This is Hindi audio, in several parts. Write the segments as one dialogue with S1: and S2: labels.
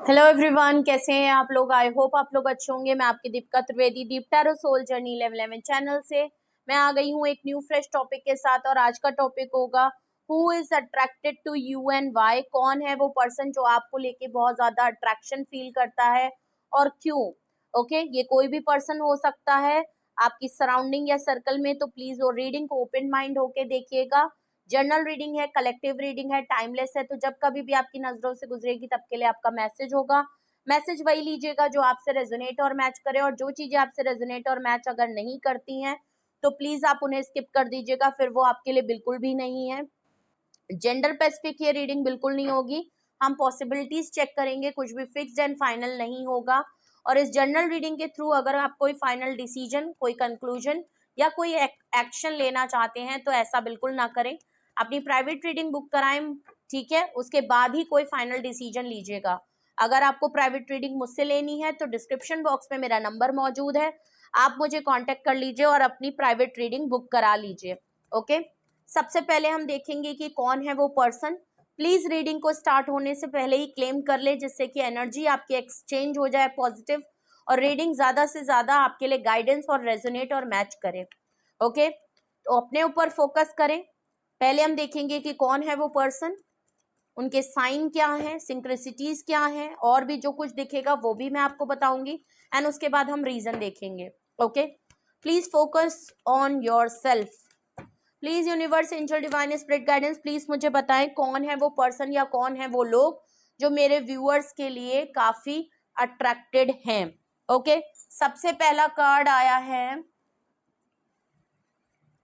S1: हेलो एवरीवन, कैसे हैं आप लोग। आई होप आप लोग अच्छे होंगे। मैं आपकी दीपिका त्रिवेदी, दीप टैरो सोल जर्नी 11 चैनल से मैं आ गई हूँ एक न्यू फ्रेश टॉपिक के साथ। और आज का टॉपिक होगा who is attracted to you and why. कौन है वो पर्सन जो आपको लेके बहुत ज्यादा अट्रैक्शन फील करता है और क्यों। ओके, ये कोई भी पर्सन हो सकता है आपकी सराउंडिंग या सर्कल में। तो प्लीज वो रीडिंग को ओपन माइंड होके देखिएगा। जर्नल रीडिंग है, कलेक्टिव रीडिंग है, टाइमलेस है। तो जब कभी भी आपकी नजरों से गुजरेगी तब के लिए आपका मैसेज होगा। मैसेज वही लीजिएगा जो आपसे रेजोनेट और मैच करे, और जो चीजें आपसे रेजोनेट और मैच अगर नहीं करती हैं तो प्लीज आप उन्हें स्किप कर दीजिएगा, फिर वो आपके लिए बिल्कुल भी नहीं है। जेंडर स्पेसिफिक ये रीडिंग बिल्कुल नहीं होगी। हम पॉसिबिलिटीज चेक करेंगे, कुछ भी फिक्स्ड एंड फाइनल नहीं होगा। और इस जर्नल रीडिंग के थ्रू अगर आप कोई फाइनल डिसीजन, कोई कंक्लूजन या कोई एक्शन लेना चाहते हैं तो ऐसा बिल्कुल ना करें। अपनी प्राइवेट रीडिंग बुक कराएं, ठीक है, उसके बाद ही कोई फाइनल डिसीजन लीजिएगा। अगर आपको प्राइवेट रीडिंग मुझसे लेनी है तो डिस्क्रिप्शन बॉक्स में मेरा नंबर मौजूद है, आप मुझे कांटेक्ट कर लीजिए और अपनी प्राइवेट रीडिंग बुक करा लीजिए। ओके, सबसे पहले हम देखेंगे कि कौन है वो पर्सन। प्लीज रीडिंग को स्टार्ट होने से पहले ही क्लेम कर ले, जिससे कि एनर्जी आपकी एक्सचेंज हो जाए पॉजिटिव, और रीडिंग ज्यादा से ज्यादा आपके लिए गाइडेंस और रेजोनेट और मैच करे। ओके, तो अपने ऊपर फोकस करें। पहले हम देखेंगे कि कौन है वो पर्सन, उनके साइन क्या है, सिंक्रेसिटीज क्या है, और भी जो कुछ दिखेगा वो भी मैं आपको बताऊंगी। एंड उसके बाद हम रीजन देखेंगे। Okay, please focus on your self. Please universe, angel, divine spirit guidance, please मुझे बताएं कौन है वो पर्सन या कौन है वो लोग जो मेरे व्यूअर्स के लिए काफी अट्रैक्टेड हैं। ओके, सबसे पहला कार्ड आया है,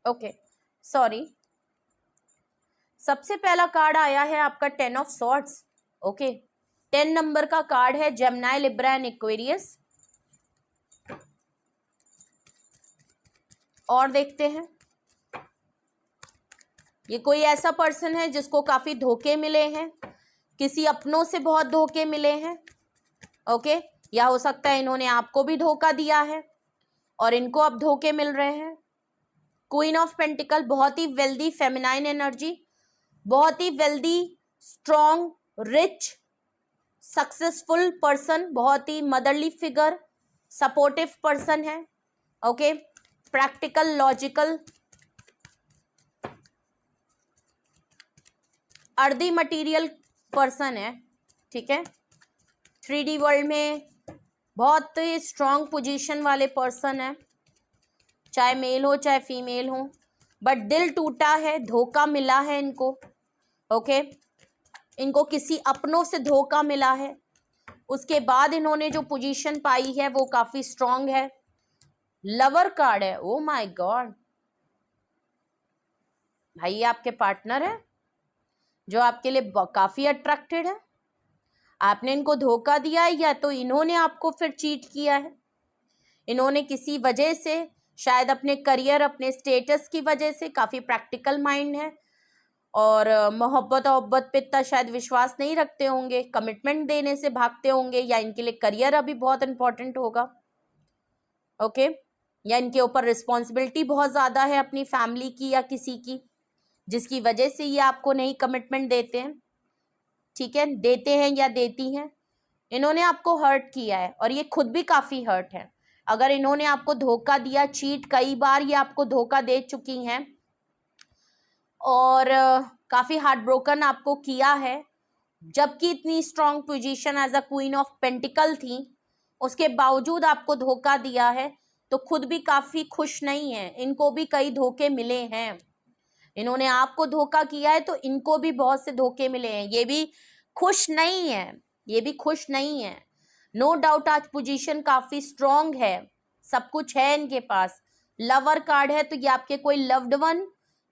S1: ओके सॉरी, सबसे पहला कार्ड आया है आपका 10 ऑफ सॉर्ड्स। ओके, 10 नंबर का कार्ड है, जेमिनी, लिब्रा एंड एक्वेरियस। और देखते हैं, ये कोई ऐसा पर्सन है जिसको काफी धोखे मिले हैं, किसी अपनों से बहुत धोखे मिले हैं। ओके, या हो सकता है इन्होंने आपको भी धोखा दिया है और इनको अब धोखे मिल रहे हैं। क्वीन ऑफ पेंटिकल, बहुत ही वेल्दी फेमिनाइन एनर्जी, बहुत ही wealthy, strong, rich, successful person, बहुत ही मदरली फिगर, सपोर्टिव पर्सन है। Okay, practical, logical, earthy material person है, ठीक है। 3D वर्ल्ड में बहुत ही स्ट्रॉन्ग पोजीशन वाले पर्सन है, चाहे मेल हो चाहे फीमेल हो, बट दिल टूटा है, धोखा मिला है इनको। ओके, इनको किसी अपनों से धोखा मिला है, उसके बाद इन्होंने जो पोजीशन पाई है वो काफी स्ट्रॉन्ग है। लवर कार्ड है, ओ माय गॉड, भाई ये आपके पार्टनर है जो आपके लिए काफी अट्रैक्टेड है। आपने इनको धोखा दिया है या तो इन्होंने आपको फिर चीट किया है। इन्होंने किसी वजह से, शायद अपने करियर, अपने स्टेटस की वजह से, काफी प्रैक्टिकल माइंड है और मोहब्बत पे इतना शायद विश्वास नहीं रखते होंगे, कमिटमेंट देने से भागते होंगे, या इनके लिए करियर अभी बहुत इंपॉर्टेंट होगा। ओके, या इनके ऊपर रिस्पॉन्सिबिलिटी बहुत ज्यादा है अपनी फैमिली की या किसी की, जिसकी वजह से ये आपको नहीं कमिटमेंट देते हैं, ठीक है, देते हैं या देती हैं। इन्होंने आपको हर्ट किया है और ये खुद भी काफी हर्ट है। अगर इन्होंने आपको धोखा दिया, चीट, कई बार ये आपको धोखा दे चुकी हैं और काफी हार्ट ब्रोकन आपको किया है, जबकि इतनी strong position as a queen of pentacles थी, उसके बावजूद आपको धोखा दिया है। तो खुद भी काफी खुश नहीं है, इनको भी कई धोखे मिले हैं। इन्होंने आपको धोखा किया है तो इनको भी बहुत से धोखे मिले हैं, ये भी खुश नहीं है, ये भी खुश नहीं है। नो डाउट आज पोजीशन काफी स्ट्रॉन्ग है, सब कुछ है इनके पास। लवर कार्ड है, तो ये आपके कोई लव्ड वन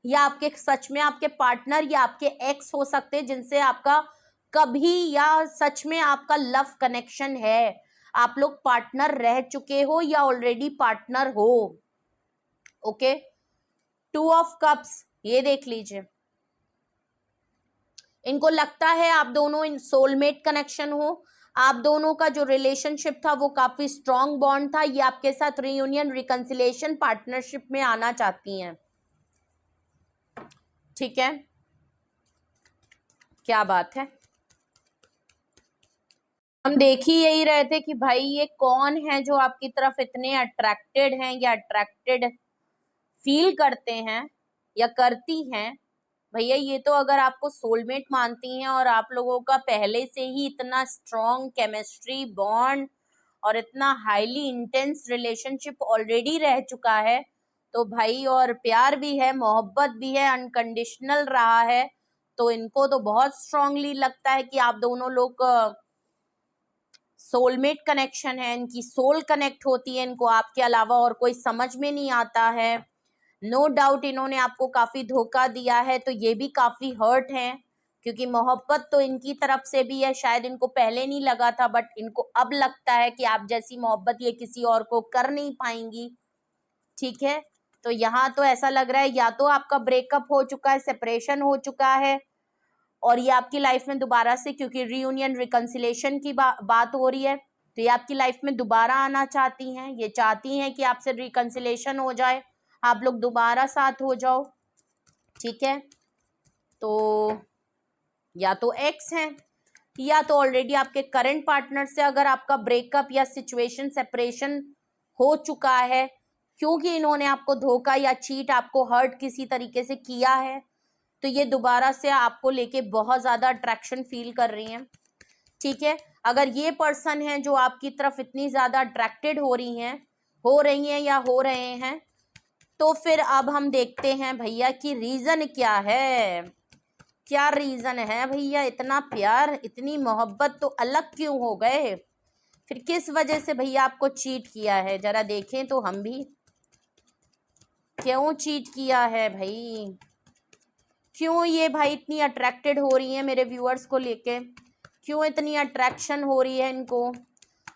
S1: या आपके सच में आपके पार्टनर या आपके एक्स हो सकते हैं, जिनसे आपका कभी या सच में आपका लव कनेक्शन है। आप लोग पार्टनर रह चुके हो या ऑलरेडी पार्टनर हो। ओके, 2 ऑफ कप्स, ये देख लीजिए, इनको लगता है आप दोनों इन सोलमेट कनेक्शन हो, आप दोनों का जो रिलेशनशिप था वो काफी स्ट्रॉन्ग बॉन्ड था। ये आपके साथ रीयूनियन, रिकंसिलिएशन, पार्टनरशिप में आना चाहती हैं, ठीक है, क्या बात है। हम देख ही यही रहे थे कि भाई ये कौन है जो आपकी तरफ इतने अट्रैक्टेड हैं या अट्रैक्टेड फील करते हैं या करती हैं। भैया ये तो अगर आपको सोलमेट मानती हैं और आप लोगों का पहले से ही इतना स्ट्रॉन्ग केमिस्ट्री बॉन्ड और इतना हाईली इंटेंस रिलेशनशिप ऑलरेडी रह चुका है, तो भाई और प्यार भी है, मोहब्बत भी है, अनकंडीशनल रहा है, तो इनको तो बहुत स्ट्रांगली लगता है कि आप दोनों लोग सोलमेट कनेक्शन है, इनकी सोल कनेक्ट होती है, इनको आपके अलावा और कोई समझ में नहीं आता है। नो डाउट इन्होंने आपको काफी धोखा दिया है, तो ये भी काफी हर्ट हैं, क्योंकि मोहब्बत तो इनकी तरफ से भी है, शायद इनको पहले नहीं लगा था, बट इनको अब लगता है कि आप जैसी मोहब्बत ये किसी और को कर नहीं पाएंगी। ठीक है, तो यहाँ तो ऐसा लग रहा है या तो आपका ब्रेकअप हो चुका है, सेपरेशन हो चुका है, और ये आपकी लाइफ में दोबारा से, क्योंकि रीयूनियन रिकंसिलेशन की बात हो रही है, तो ये आपकी लाइफ में दोबारा आना चाहती हैं, ये चाहती हैं कि आपसे रिकंसिलेशन हो जाए, आप लोग दोबारा साथ हो जाओ। ठीक है, तो या तो एक्स हैं या तो ऑलरेडी आपके करंट पार्टनर से अगर आपका ब्रेकअप या सिचुएशन सेपरेशन हो चुका है, क्योंकि इन्होंने आपको धोखा या चीट, आपको हर्ट किसी तरीके से किया है, तो ये दोबारा से आपको लेके बहुत ज़्यादा अट्रैक्शन फील कर रही हैं। ठीक है, अगर ये पर्सन है जो आपकी तरफ इतनी ज़्यादा अट्रैक्टेड हो रही हैं या हो रहे हैं, तो फिर अब हम देखते हैं भैया कि रीज़न क्या है। क्या रीज़न है भैया, इतना प्यार इतनी मोहब्बत तो अलग क्यों हो गए? फिर किस वजह से भैया आपको चीट किया है, जरा देखें तो हम भी। क्यों चीट किया है भाई, क्यों ये भाई इतनी अट्रैक्टेड हो रही है मेरे व्यूअर्स को लेके, क्यों इतनी अट्रैक्शन हो रही है इनको?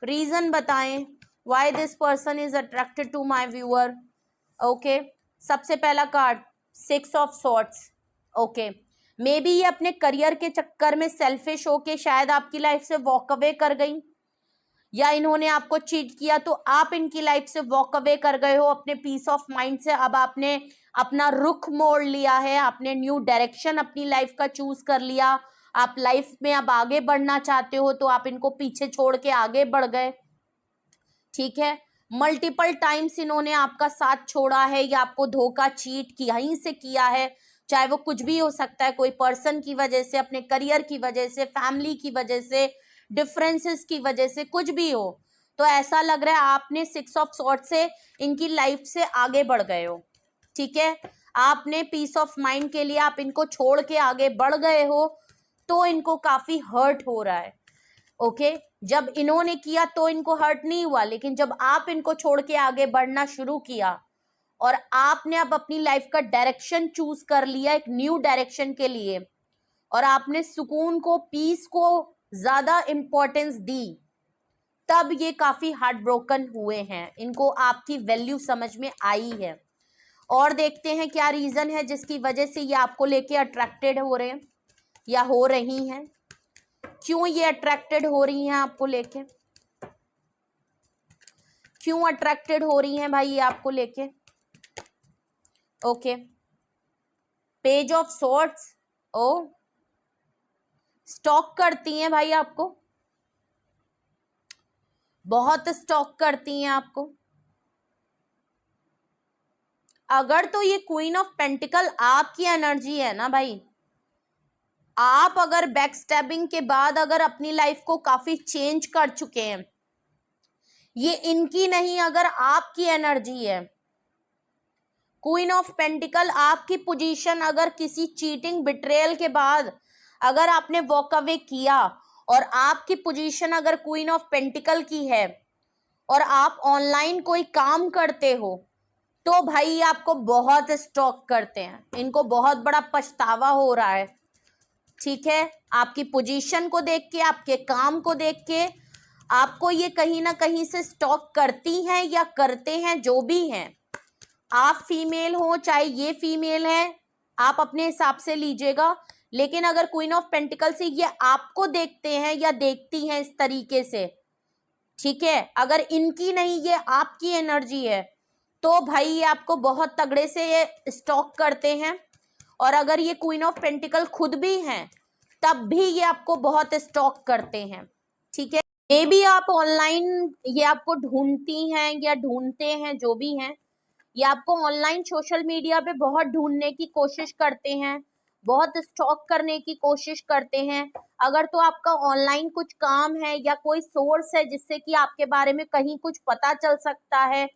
S1: रीज़न बताएं, why this person is attracted to my viewer. Okay, सबसे पहला card 6 of swords. Okay, maybe ये अपने करियर के चक्कर में सेल्फिश होके शायद आपकी लाइफ से वॉक अवे कर गई, या इन्होंने आपको चीट किया तो आप इनकी लाइफ से वॉक अवे कर गए हो अपने पीस ऑफ माइंड से। अब आपने अपना रुख मोड़ लिया है, आपने न्यू डायरेक्शन अपनी लाइफ का चूज कर लिया, आप लाइफ में अब आगे बढ़ना चाहते हो, तो आप इनको पीछे छोड़ के आगे बढ़ गए। ठीक है, मल्टीपल टाइम्स इन्होंने आपका साथ छोड़ा है या आपको धोखा चीट कहीं से किया है, चाहे वो कुछ भी हो सकता है, कोई पर्सन की वजह से, अपने करियर की वजह से, फैमिली की वजह से, डिफरेंसेस की वजह से, कुछ भी हो। तो ऐसा लग रहा है आपने 6 ऑफ सॉर्ड्स से इनकी लाइफ से आगे बढ़ गए हो। ठीक है, आपने पीस ऑफ माइंड के लिए आप इनको छोड़ के आगे बढ़ गए हो, तो इनको काफी हर्ट हो रहा है। ओके, जब इन्होंने किया तो इनको हर्ट नहीं हुआ, लेकिन जब आप इनको छोड़ के आगे बढ़ना शुरू किया और आपने अब अपनी लाइफ का डायरेक्शन चूज कर लिया एक न्यू डायरेक्शन के लिए, और आपने सुकून को, पीस को ज्यादा इंपॉर्टेंस दी, तब ये काफी हार्ट ब्रोकन हुए हैं, इनको आपकी वैल्यू समझ में आई है। और देखते हैं क्या रीजन है जिसकी वजह से ये आपको लेके अट्रैक्टेड हो रहे हैं या हो रही हैं। क्यों ये अट्रैक्टेड हो रही हैं आपको लेके, क्यों अट्रैक्टेड हो रही हैं भाई ये आपको लेके? Okay, page of swords. Oh, stalk करती हैं भाई आपको, बहुत स्टॉक करती हैं आपको। अगर तो ये क्वीन ऑफ पेंटिकल आपकी एनर्जी है ना भाई, आप अगर बैक स्टैबिंग के बाद अगर अपनी लाइफ को काफी चेंज कर चुके हैं, ये इनकी नहीं, अगर आपकी एनर्जी है। क्वीन ऑफ पेंटिकल आपकी पोजीशन, अगर किसी चीटिंग बिट्रेयल के बाद अगर आपने वॉक अवे किया और आपकी पोजीशन अगर क्वीन ऑफ पेंटिकल की है और आप ऑनलाइन कोई काम करते हो, तो भाई आपको बहुत स्टॉक करते हैं, इनको बहुत बड़ा पछतावा हो रहा है। ठीक है, आपकी पोजीशन को देख के, आपके काम को देख के आपको ये कहीं ना कहीं से स्टॉक करती हैं या करते हैं, जो भी हैं। आप फीमेल हो चाहे ये फीमेल है, आप अपने हिसाब से लीजिएगा, लेकिन अगर क्वीन ऑफ पेंटिकल से ये आपको देखते हैं या देखती हैं इस तरीके से, ठीक है, अगर इनकी नहीं ये आपकी एनर्जी है, तो भाई ये आपको बहुत तगड़े से ये स्टॉक करते हैं। और अगर ये क्वीन ऑफ पेंटिकल खुद भी हैं, तब भी ये आपको बहुत स्टॉक करते हैं। ठीक है। मे बी आप ऑनलाइन ये आपको ढूंढती हैं या ढूंढते हैं, जो भी हैं, ये आपको ऑनलाइन सोशल मीडिया पे बहुत ढूंढने की कोशिश करते हैं, बहुत स्टॉक करने की कोशिश करते हैं। अगर तो आपका ऑनलाइन कुछ काम है या कोई सोर्स है जिससे कि आपके बारे में कहीं कुछ पता चल सकता है,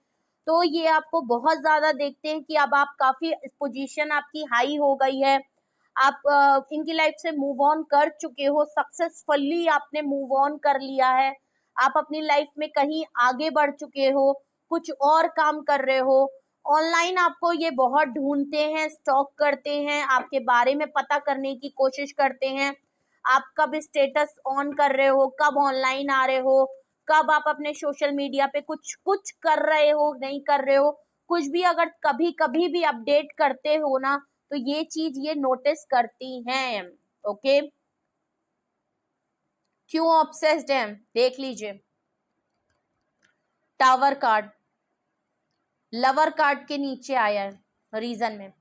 S1: तो ये आपको बहुत ज्यादा देखते हैं कि अब आप काफी पोजीशन आपकी हाई हो गई है, आप इनकी लाइफ से मूव ऑन कर चुके हो, सक्सेसफुली आपने मूव ऑन कर लिया है, आप अपनी लाइफ में कहीं आगे बढ़ चुके हो, कुछ और काम कर रहे हो। ऑनलाइन आपको ये बहुत ढूंढते हैं, स्टॉक करते हैं, आपके बारे में पता करने की कोशिश करते हैं, आप कब स्टेटस ऑन कर रहे हो, कब ऑनलाइन आ रहे हो, कब आप अपने सोशल मीडिया पे कुछ कुछ कर रहे हो, नहीं कर रहे हो, कुछ भी अगर कभी कभी भी अपडेट करते हो ना, तो ये चीज ये नोटिस करती हैं। ओके, क्यों ऑब्सेस्ड है, देख लीजिए। टावर कार्ड, लवर कार्ड के नीचे आया है, रीजन में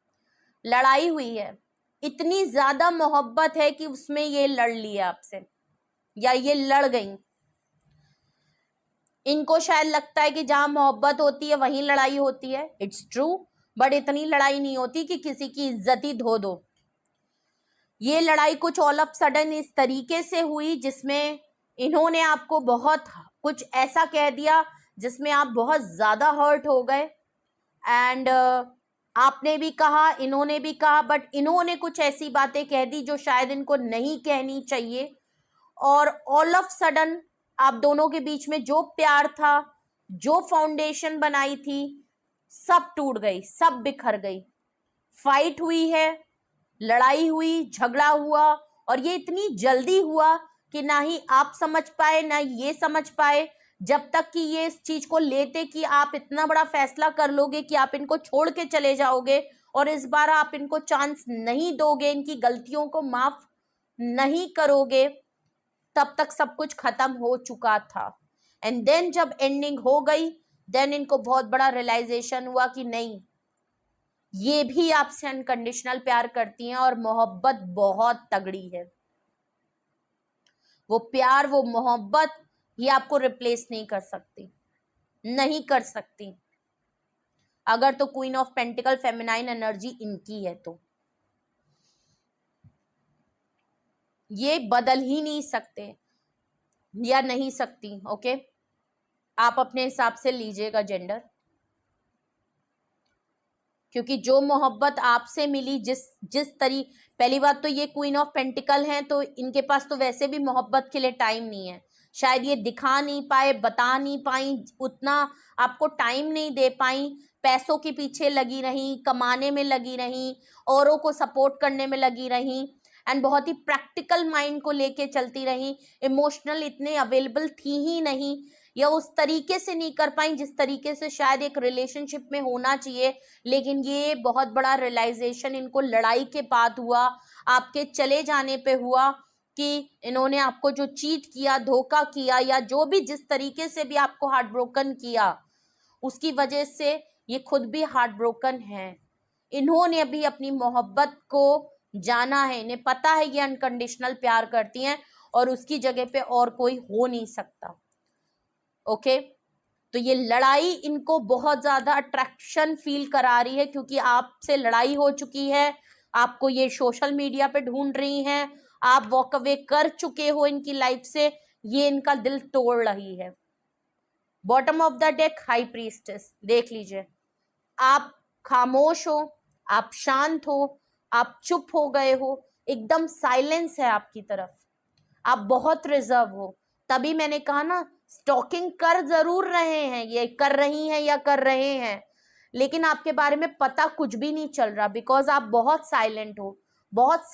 S1: लड़ाई हुई है, इतनी ज्यादा मोहब्बत है कि उसमें ये लड़ लिया आपसे या ये लड़ गई। इनको शायद लगता है कि जहां मोहब्बत होती है वहीं लड़ाई होती है, इट्स ट्रू, बट इतनी लड़ाई नहीं होती कि किसी की इज्जत ही धो दो। ये लड़ाई कुछ ऑल ऑफ सडन इस तरीके से हुई जिसमें इन्होंने आपको बहुत कुछ ऐसा कह दिया जिसमें आप बहुत ज्यादा हर्ट हो गए, एंड आपने भी कहा, इन्होंने भी कहा, बट इन्होंने कुछ ऐसी बातें कह दी जो शायद इनको नहीं कहनी चाहिए, और ऑल ऑफ सडन आप दोनों के बीच में जो प्यार था, जो फाउंडेशन बनाई थी, सब टूट गई, सब बिखर गई। फाइट हुई है, लड़ाई हुई, झगड़ा हुआ, और ये इतनी जल्दी हुआ कि ना ही आप समझ पाए ना ये समझ पाए, जब तक कि ये इस चीज को लेते कि आप इतना बड़ा फैसला कर लोगे कि आप इनको छोड़ के चले जाओगे और इस बार आप इनको चांस नहीं दोगे, इनकी गलतियों को माफ नहीं करोगे, तब तक सब कुछ खत्म हो चुका था। एंड देन जब एंडिंग हो गई, देन इनको बहुत बड़ा रियलाइजेशन हुआ कि नहीं, ये भी आपसे अनकंडीशनल प्यार करती हैं और मोहब्बत बहुत तगड़ी है। वो प्यार, वो मोहब्बत ये आपको रिप्लेस नहीं कर सकती, नहीं कर सकती। अगर तो queen of pentacle feminine energy इनकी है तो ये बदल ही नहीं सकते या नहीं सकती। ओके, आप अपने हिसाब से लीजिएगा जेंडर, क्योंकि जो मोहब्बत आपसे मिली, जिस जिस पहली बात तो ये क्वीन ऑफ पेंटिकल हैं, तो इनके पास तो वैसे भी मोहब्बत के लिए टाइम नहीं है, शायद ये दिखा नहीं पाए, बता नहीं पाई, उतना आपको टाइम नहीं दे पाई, पैसों के पीछे लगी रही, कमाने में लगी रही, औरों को सपोर्ट करने में लगी रही, एंड बहुत ही प्रैक्टिकल माइंड को लेके चलती रही, इमोशनल इतने अवेलेबल थी ही नहीं, या उस तरीके से नहीं कर पाई जिस तरीके से शायद एक रिलेशनशिप में होना चाहिए। लेकिन ये बहुत बड़ा रियलाइजेशन इनको लड़ाई के बाद हुआ, आपके चले जाने पे हुआ, कि इन्होंने आपको जो चीट किया, धोखा किया, या जो भी जिस तरीके से भी आपको हार्ट ब्रोकन किया, उसकी वजह से ये खुद भी हार्ट ब्रोकन है। इन्होंने अभी अपनी मोहब्बत को जाना है, इन्हें पता है ये अनकंडीशनल प्यार करती हैं और उसकी जगह पे और कोई हो नहीं सकता। ओके, तो ये लड़ाई इनको बहुत ज्यादा अट्रैक्शन फील करा रही है, क्योंकि आपसे लड़ाई हो चुकी है, आपको ये सोशल मीडिया पे ढूंढ रही हैं, आप वॉक अवे कर चुके हो इनकी लाइफ से, ये इनका दिल तोड़ रही है। Bottom of the deck high priestess, देख लीजिए, आप खामोश हो, आप शांत हो, आप चुप हो गए हो, एकदम साइलेंस है आपकी तरफ, आप बहुत रिजर्व हो। तभी मैंने कहा ना, स्टॉकिंग कर जरूर रहे हैं, ये कर रही हैं या कर रहे हैं, लेकिन आपके बारे में पता कुछ भी नहीं चल रहा, बिकॉज आप बहुत साइलेंट हो, बहुत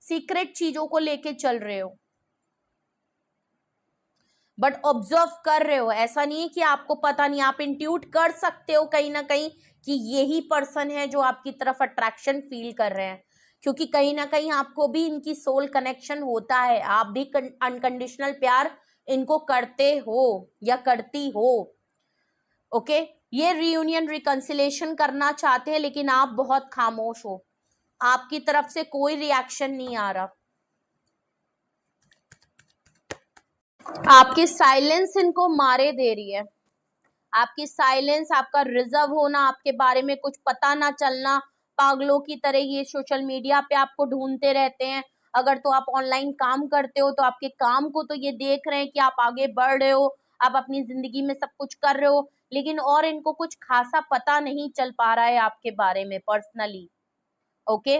S1: सीक्रेट चीजों को लेके चल रहे हो, बट ऑब्जर्व कर रहे हो। ऐसा नहीं है कि आपको पता नहीं, आप इंट्यूट कर सकते हो कहीं ना कहीं कि यही पर्सन है जो आपकी तरफ अट्रैक्शन फील कर रहे हैं, क्योंकि कहीं ना कहीं आपको भी इनकी सोल कनेक्शन होता है, आप भी अनकंडीशनल प्यार इनको करते हो या करती हो। ओके, ये रियूनियन रिकंसिलेशन करना चाहते हैं, लेकिन आप बहुत खामोश हो, आपकी तरफ से कोई रिएक्शन नहीं आ रहा। आपकी साइलेंस इनको मारे दे रही है। आपकी साइलेंस, आपका रिजर्व होना, आपके बारे में कुछ पता ना चलना, पागलों की तरह ये सोशल मीडिया पे आपको ढूंढते रहते हैं। अगर तो आप ऑनलाइन काम करते हो तो आपके काम को तो ये देख रहे हैं कि आप आगे बढ़ रहे हो, आप अपनी जिंदगी में सब कुछ कर रहे हो, लेकिन और इनको कुछ खासा पता नहीं चल पा रहा है आपके बारे में पर्सनली। ओके,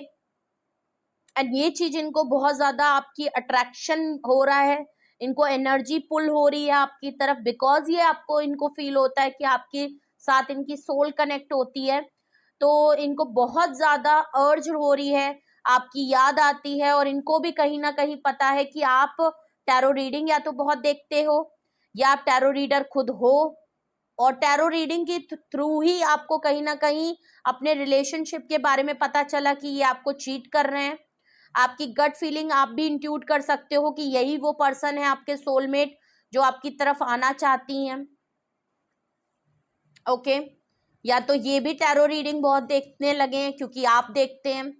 S1: एंड ये चीज इनको बहुत ज्यादा आपकी अट्रैक्शन हो रहा है, इनको एनर्जी पुल हो रही है आपकी तरफ, बिकॉज ये आपको इनको फील होता है कि आपके साथ इनकी सोल कनेक्ट होती है। तो इनको बहुत ज्यादा अर्ज हो रही है, आपकी याद आती है, और इनको भी कहीं ना कहीं पता है कि आप टैरो रीडिंग या तो बहुत देखते हो या आप टैरो रीडर खुद हो, और टैरो रीडिंग के थ्रू ही आपको कहीं ना कहीं अपने रिलेशनशिप के बारे में पता चला कि ये आपको चीट कर रहे हैं। आपकी गट फीलिंग आप भी इंट्यूट कर सकते हो कि यही वो पर्सन है आपके सोलमेट जो आपकी तरफ आना चाहती हैं। ओके, या तो ये भी टैरो रीडिंग बहुत देखने लगे हैं क्योंकि आप देखते हैं।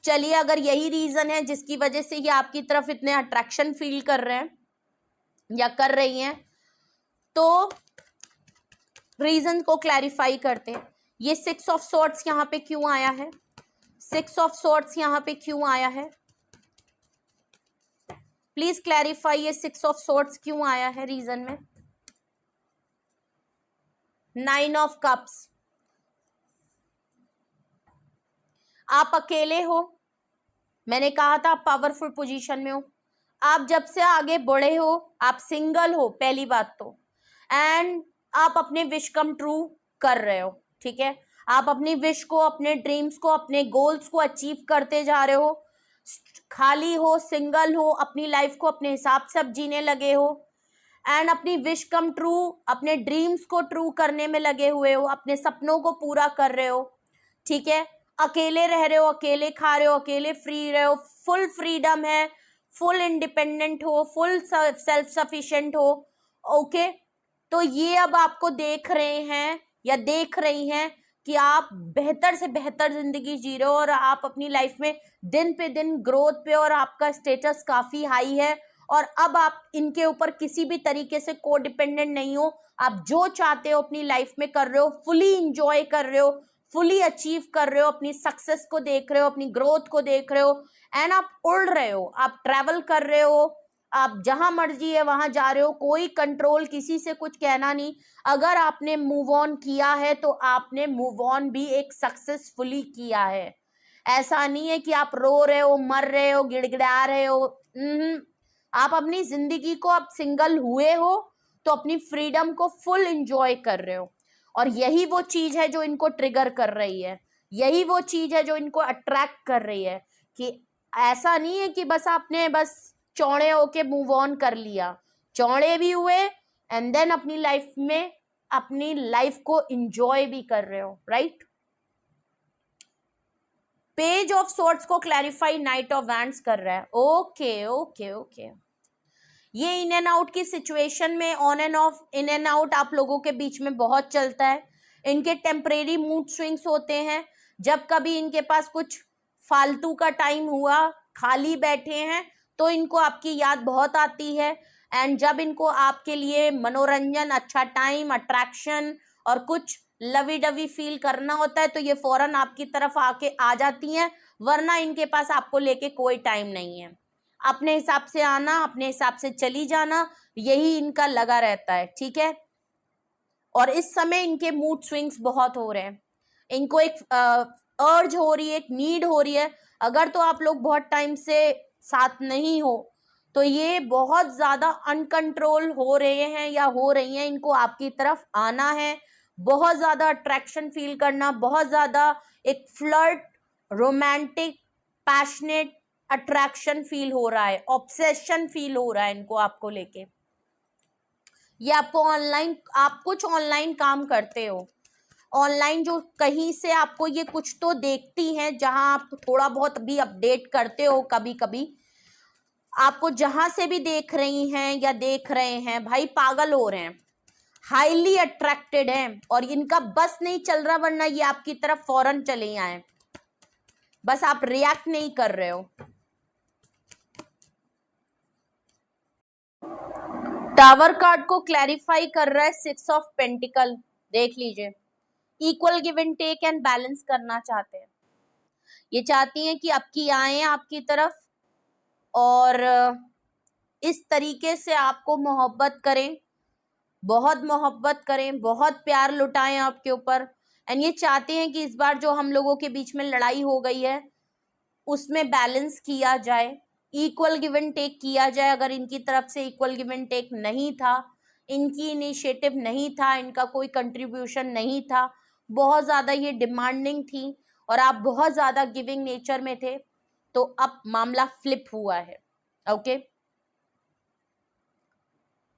S1: चलिए, अगर यही रीजन है जिसकी वजह से ये आपकी तरफ इतने अट्रैक्शन फील कर रहे हैं या कर रही हैं, तो रीजन को क्लैरिफाई करते हैं। ये 6 ऑफ सॉर्ड्स यहाँ पे क्यों आया है? 6 ऑफ सॉर्ड्स यहाँ पे क्यों आया है? प्लीज क्लैरिफाई, ये 6 ऑफ सॉर्ड्स क्यों आया है रीजन में? 9 ऑफ कप्स, आप अकेले हो, मैंने कहा था आप पावरफुल पोजीशन में हो, आप जब से आगे बढ़े हो, आप सिंगल हो पहली बात तो, एंड आप अपने विश कम ट्रू कर रहे हो। ठीक है, आप अपनी विश को, अपने ड्रीम्स को, अपने गोल्स को अचीव करते जा रहे हो, खाली हो, सिंगल हो, अपनी लाइफ को अपने हिसाब से अब जीने लगे हो, एंड अपनी विश कम ट्रू, अपने ड्रीम्स को ट्रू करने में लगे हुए हो, अपने सपनों को पूरा कर रहे हो। ठीक है, अकेले रह रहे हो, अकेले खा रहे हो, अकेले फ्री रहे हो, फुल फ्रीडम है, फुल इंडिपेंडेंट हो, फुल सेल्फ सफिशिएंट हो। ओके, तो ये अब आपको देख रहे हैं या देख रही हैं कि आप बेहतर से बेहतर जिंदगी जी रहे हो, और आप अपनी लाइफ में दिन पे दिन ग्रोथ पे, और आपका स्टेटस काफी हाई है, और अब आप इनके ऊपर किसी भी तरीके से को डिपेंडेंट नहीं हो। आप जो चाहते हो अपनी लाइफ में कर रहे हो, फुली इंजॉय कर रहे हो, फुली अचीव कर रहे हो, अपनी सक्सेस को देख रहे हो, अपनी ग्रोथ को देख रहे हो, एंड आप उड़ रहे हो, आप ट्रैवल कर रहे हो, आप जहां मर्जी है वहां जा रहे हो, कोई कंट्रोल, किसी से कुछ कहना नहीं। अगर आपने मूव ऑन किया है तो आपने मूव ऑन भी एक सक्सेसफुली किया है। ऐसा नहीं है कि आप रो रहे हो, मर रहे हो, गिड़गिड़ा रहे हो। आप अपनी जिंदगी को, आप सिंगल हुए हो तो अपनी फ्रीडम को फुल एंजॉय कर रहे हो, और यही वो चीज है जो इनको ट्रिगर कर रही है, यही वो चीज है जो इनको अट्रैक्ट कर रही है। कि ऐसा नहीं है कि बस आपने बस चौड़े होके मूव ऑन कर लिया, चौड़े भी हुए, एंड देन अपनी लाइफ में अपनी लाइफ को एंजॉय भी कर रहे हो। राइट, पेज ऑफ सोर्ड्स को क्लैरिफाई नाइट ऑफ वैंड्स कर रहा है। ओके ओके ओके, ये इन एंड आउट की सिचुएशन में, on end of, in and out आप लोगों के बीच में बहुत चलता है। इनके टेम्परेरी मूड स्विंग्स होते हैं, जब कभी इनके पास कुछ फालतू का टाइम हुआ, खाली बैठे हैं, तो इनको आपकी याद बहुत आती है, एंड जब इनको आपके लिए मनोरंजन, अच्छा टाइम, अट्रैक्शन और कुछ लवी डवी फील करना होता है, तो ये फौरन आपकी तरफ आके आ जाती हैं, वरना इनके पास आपको लेके कोई टाइम नहीं है। अपने हिसाब से आना, अपने हिसाब से चली जाना, यही इनका लगा रहता है। ठीक है, और इस समय इनके मूड स्विंग्स बहुत हो रहे हैं, इनको एक अर्ज हो रही है, एक नीड हो रही है। अगर तो आप लोग बहुत टाइम से साथ नहीं हो तो ये बहुत ज्यादा अनकंट्रोल हो रहे हैं या हो रही हैं, इनको आपकी तरफ आना है, बहुत ज्यादा अट्रैक्शन फील करना, बहुत ज्यादा एक flirt, romantic, passionate attraction feel हो रहा है, ऑब्सेशन फील हो रहा है इनको आपको लेके। ये आपको ऑनलाइन, आप कुछ ऑनलाइन काम करते हो, ऑनलाइन जो कहीं से आपको ये कुछ तो देखती हैं, जहां आप थोड़ा बहुत भी अपडेट करते हो, कभी कभी आपको जहां से भी देख रही हैं या देख रहे हैं, भाई पागल हो रहे हैं, हाईली अट्रैक्टेड हैं, और इनका बस नहीं चल रहा, वरना ये आपकी तरफ फौरन चले आए, बस आप रिएक्ट नहीं कर रहे हो। टावर कार्ड को क्लैरिफाई कर रहा है 6 ऑफ पेंटिकल। देख लीजिए, equal give and take and balance करना चाहते हैं। ये चाहती हैं कि आपकी आए आपकी तरफ और इस तरीके से आपको मोहब्बत करें, बहुत मोहब्बत करें, बहुत प्यार लुटाएं आपके ऊपर। एंड ये चाहते हैं कि इस बार जो हम लोगों के बीच में लड़ाई हो गई है उसमें बैलेंस किया जाए, इक्वल गिव एंड टेक किया जाए। अगर इनकी तरफ से इक्वल गिव एंड टेक नहीं था, इनकी इनिशिएटिव नहीं था, इनका कोई कंट्रीब्यूशन नहीं था, बहुत ज़्यादा ये डिमांडिंग थी और आप बहुत ज़्यादा गिविंग नेचर में थे, तो अब मामला फ्लिप हुआ है। ओके,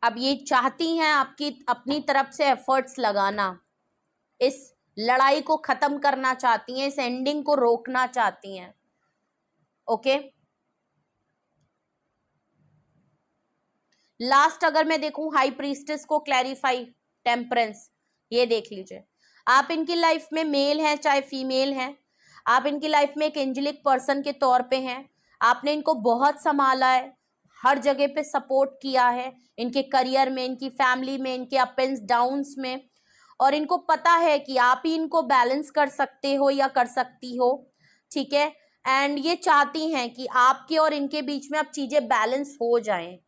S1: अब ये चाहती हैं आपकी अपनी तरफ से एफर्ट्स लगाना, इस लड़ाई को खत्म करना चाहती हैं, इस एंडिंग को रोकना चाहती हैं। ओके, लास्ट अगर मैं देखूं हाई प्रीस्टेस को क्लैरिफाई, टेम्परेंस, ये देख लीजिए, आप इनकी लाइफ में मेल हैं चाहे फीमेल हैं, आप इनकी लाइफ में एक एंजेलिक पर्सन के तौर पे हैं। आपने इनको बहुत संभाला है, हर जगह पे सपोर्ट किया है, इनके करियर में, इनकी फैमिली में, इनके अप एंड डाउन्स में, और इनको पता है कि आप ही इनको बैलेंस कर सकते हो या कर सकती हो। ठीक है, एंड ये चाहती हैं कि आपके और इनके बीच में अब चीजें बैलेंस हो जाएं,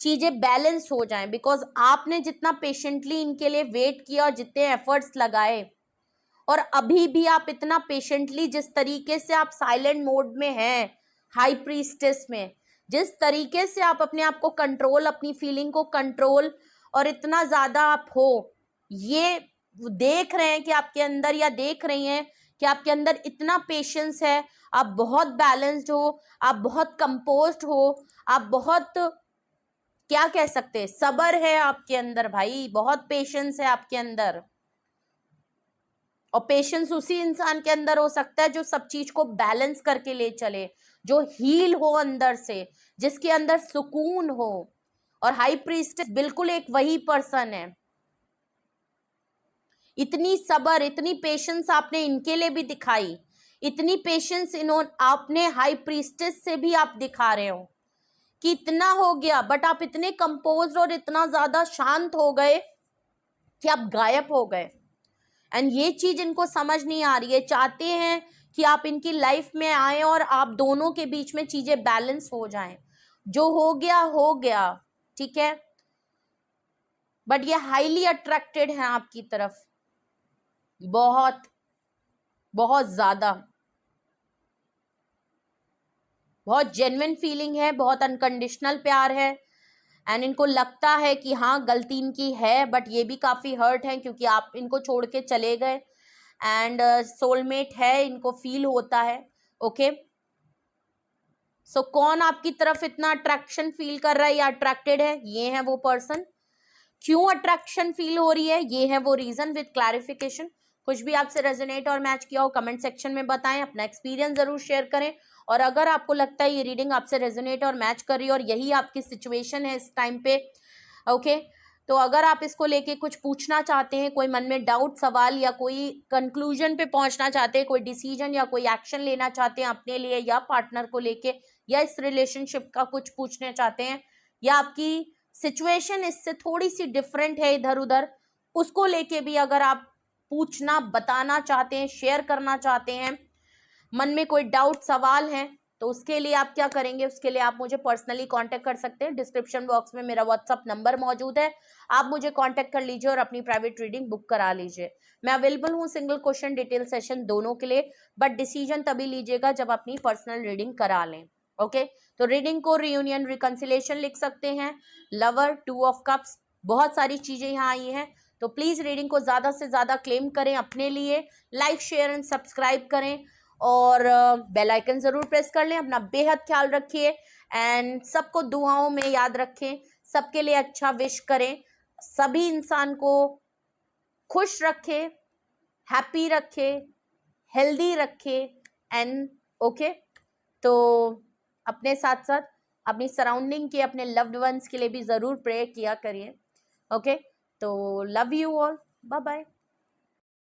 S1: चीजें बैलेंस हो जाएं, बिकॉज आपने जितना पेशेंटली इनके लिए वेट किया और जितने एफर्ट्स लगाए, और अभी भी आप इतना पेशेंटली, जिस तरीके से आप साइलेंट मोड में हैं हाई प्रीस्टेस में, जिस तरीके से आप अपने आप को कंट्रोल, अपनी फीलिंग को कंट्रोल, और इतना ज्यादा आप हो, ये देख रहे हैं कि आपके अंदर, या देख रही हैं कि आपके अंदर इतना पेशेंस है, आप बहुत बैलेंस्ड हो, आप बहुत कंपोज्ड हो, आप बहुत, क्या कह सकते हैं, सब्र है आपके अंदर भाई, बहुत पेशेंस है आपके अंदर। और पेशेंस उसी इंसान के अंदर हो सकता है जो सब चीज को बैलेंस करके ले चले, जो हील हो अंदर से, जिसके अंदर सुकून हो। और हाई प्रीस्टेस बिल्कुल एक वही पर्सन है। इतनी सब्र, इतनी पेशेंस आपने इनके लिए भी दिखाई, इतनी पेशेंस आपने हाई प्रीस्टेस से भी आप दिखा रहे हो कि इतना हो गया, बट आप इतने कंपोज्ड और इतना ज्यादा शांत हो गए कि आप गायब हो गए। एंड ये चीज इनको समझ नहीं आ रही है, चाहते हैं कि आप इनकी लाइफ में आए और आप दोनों के बीच में चीजें बैलेंस हो जाएं, जो हो गया, ठीक है, बट ये हाईली अट्रैक्टेड हैं आपकी तरफ, बहुत बहुत ज्यादा, बहुत जेन्युइन फीलिंग है, बहुत अनकंडीशनल प्यार है। एंड इनको लगता है कि हाँ गलती इनकी है, बट ये भी काफी हर्ट है क्योंकि आप इनको छोड़ के चले गए। एंड सोलमेट है, इनको फील होता है। ओके, सो कौन आपकी तरफ इतना अट्रैक्शन फील कर रहा है या अट्रैक्टेड है, ये है वो पर्सन। क्यों अट्रैक्शन फील हो रही है, ये है वो रीजन विद क्लैरिफिकेशन। कुछ भी आपसे रेजोनेट और मैच किया हो कमेंट सेक्शन में बताएं, अपना एक्सपीरियंस जरूर शेयर करें। और अगर आपको लगता है ये रीडिंग आपसे रेजोनेट और मैच कर रही है और यही आपकी सिचुएशन है इस टाइम पे, ओके, तो अगर आप इसको लेके कुछ पूछना चाहते हैं, कोई मन में डाउट, सवाल, या कोई कंक्लूजन पे पहुंचना चाहते हैं, कोई डिसीजन या कोई एक्शन लेना चाहते हैं अपने लिए या पार्टनर को लेके, या इस रिलेशनशिप का कुछ पूछना चाहते हैं, या आपकी सिचुएशन इससे थोड़ी सी डिफरेंट है इधर उधर, उसको लेके भी अगर आप पूछना, बताना चाहते हैं, शेयर करना चाहते हैं, मन में कोई डाउट, सवाल है, तो उसके लिए आप क्या करेंगे, उसके लिए आप मुझे पर्सनली कांटेक्ट कर सकते हैं। डिस्क्रिप्शन बॉक्स में मेरा व्हाट्सअप नंबर मौजूद है, आप मुझे कांटेक्ट कर लीजिए और अपनी प्राइवेट रीडिंग बुक करा लीजिए। मैं अवेलेबल हूँ सिंगल क्वेश्चन, डिटेल सेशन दोनों के लिए, बट डिसीजन तभी लीजिएगा जब अपनी पर्सनल रीडिंग करा लें। ओके, तो रीडिंग को रियूनियन, रिकंसिलेशन लिख सकते हैं, लवर, 2 ऑफ कप्स, बहुत सारी चीजें यहाँ आई हैं। तो प्लीज रीडिंग को ज्यादा से ज्यादा क्लेम करें अपने लिए, लाइक, शेयर एंड सब्सक्राइब करें, और बेल आइकन जरूर प्रेस कर लें। अपना बेहद ख्याल रखिए एंड सबको दुआओं में याद रखें, सबके लिए अच्छा विश करें, सभी इंसान को खुश रखें, हैप्पी रखें, हेल्दी रखें, एंड ओके, तो अपने साथ साथ अपनी सराउंडिंग के, अपने लव्ड वंस के लिए भी जरूर प्रे किया करिए। ओके, तो love you all, bye bye.